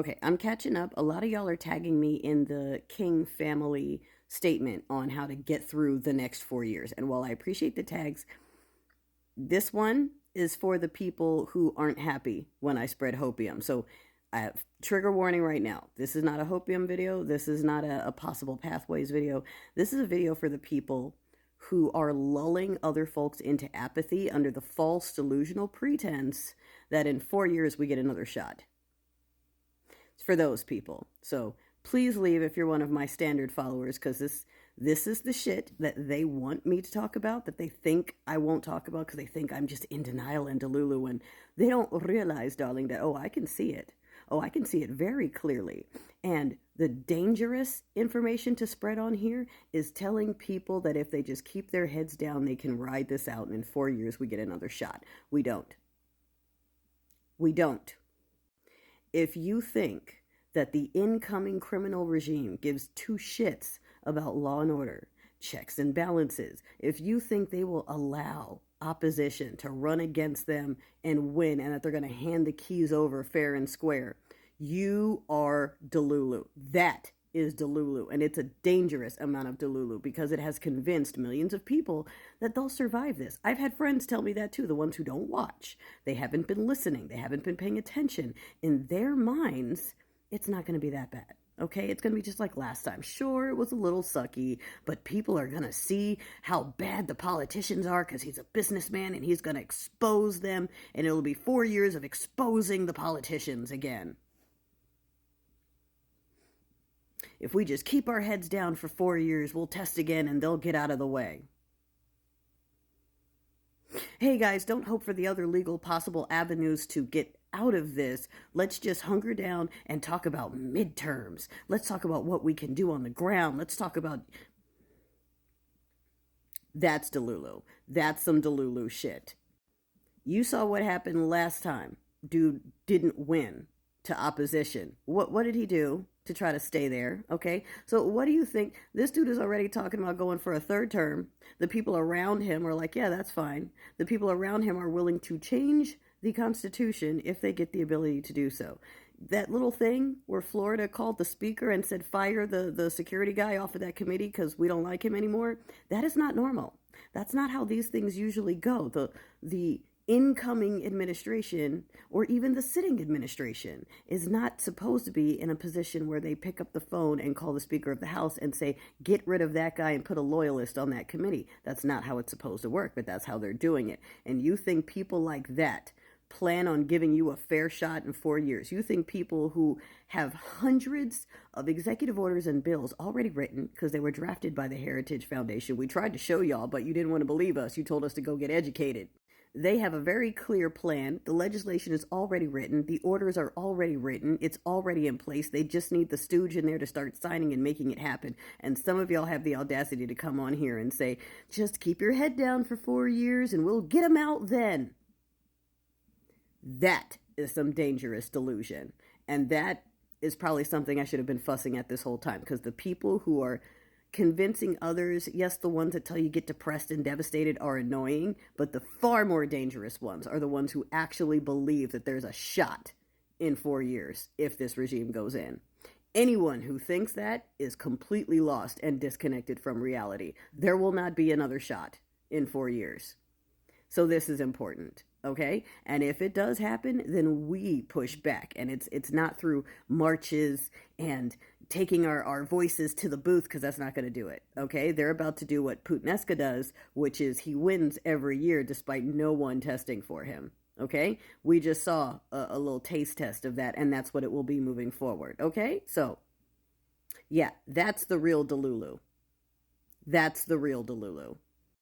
Okay, I'm catching up. A lot of y'all are tagging me in the King family statement on how to get through the next 4 years. And while I appreciate the tags, this one is for the people who aren't happy when I spread hopium. So I have trigger warning right now. This is not a hopium video. This is not a possible pathways video. This is a video for the people who are lulling other folks into apathy under the false delusional pretense that in 4 years we get another shot. It's for those people. So please leave if you're one of my standard followers, because this is the shit that they want me to talk about, that they think I won't talk about because they think I'm just in denial and delulu, and they don't realize, darling, that, oh, I can see it. Oh, I can see it very clearly. And the dangerous information to spread on here is telling people that if they just keep their heads down, they can ride this out, and in 4 years we get another shot. We don't. We don't. If you think that the incoming criminal regime gives two shits about law and order, checks and balances, if you think they will allow opposition to run against them and win, and that they're going to hand the keys over fair and square, you are delulu. That is delulu, and it's a dangerous amount of delulu because it has convinced millions of people that they'll survive this. I've had friends tell me that too, the ones who don't watch. They haven't been listening. They haven't been paying attention. In their minds, it's not going to be that bad. Okay, it's going to be just like last time. Sure, it was a little sucky, but people are going to see how bad the politicians are because he's a businessman and he's going to expose them, and it'll be 4 years of exposing the politicians again. If we just keep our heads down for 4 years, we'll test again and they'll get out of the way. Hey guys, don't hope for the other legal possible avenues to get out of this. Let's just hunker down and talk about midterms. Let's talk about what we can do on the ground. Let's talk about... That's delulu. That's some delulu shit. You saw what happened last time. Dude didn't win to opposition. What did he do to try to stay there? Okay, so what do you think? This dude is already talking about going for a third term. The people around him are like, yeah, that's fine. The people around him are willing to change the Constitution if they get the ability to do so. That little thing where Florida called the speaker and said, fire the security guy off of that committee because we don't like him anymore, that is not normal. That's not how these things usually go. The incoming administration, or even the sitting administration, is not supposed to be in a position where they pick up the phone and call the Speaker of the House and say, get rid of that guy and put a loyalist on that committee. That's not how it's supposed to work, but that's how they're doing it. And you think people like that plan on giving you a fair shot in 4 years? You think people who have hundreds of executive orders and bills already written because they were drafted by the Heritage Foundation? We tried to show y'all, but you didn't want to believe us. You told us to go get educated. They have a very clear plan. The legislation is already written. The orders are already written. It's already in place. They just need the stooge in there to start signing and making it happen. And some of y'all have the audacity to come on here and say, just keep your head down for 4 years and we'll get them out then. That is some dangerous delusion. And that is probably something I should have been fussing at this whole time, because the people who are convincing others, yes, the ones that tell you get depressed and devastated are annoying, but the far more dangerous ones are the ones who actually believe that there's a shot in 4 years if this regime goes in. Anyone who thinks that is completely lost and disconnected from reality. There will not be another shot in 4 years. So this is important, okay? And if it does happen, then we push back. And it's not through marches and taking our voices to the booth, because that's not going to do it, okay? They're about to do what Putinesca does, which is he wins every year despite no one testing for him, okay? We just saw a little taste test of that, and that's what it will be moving forward, okay? So, yeah, that's the real delulu. That's the real delulu.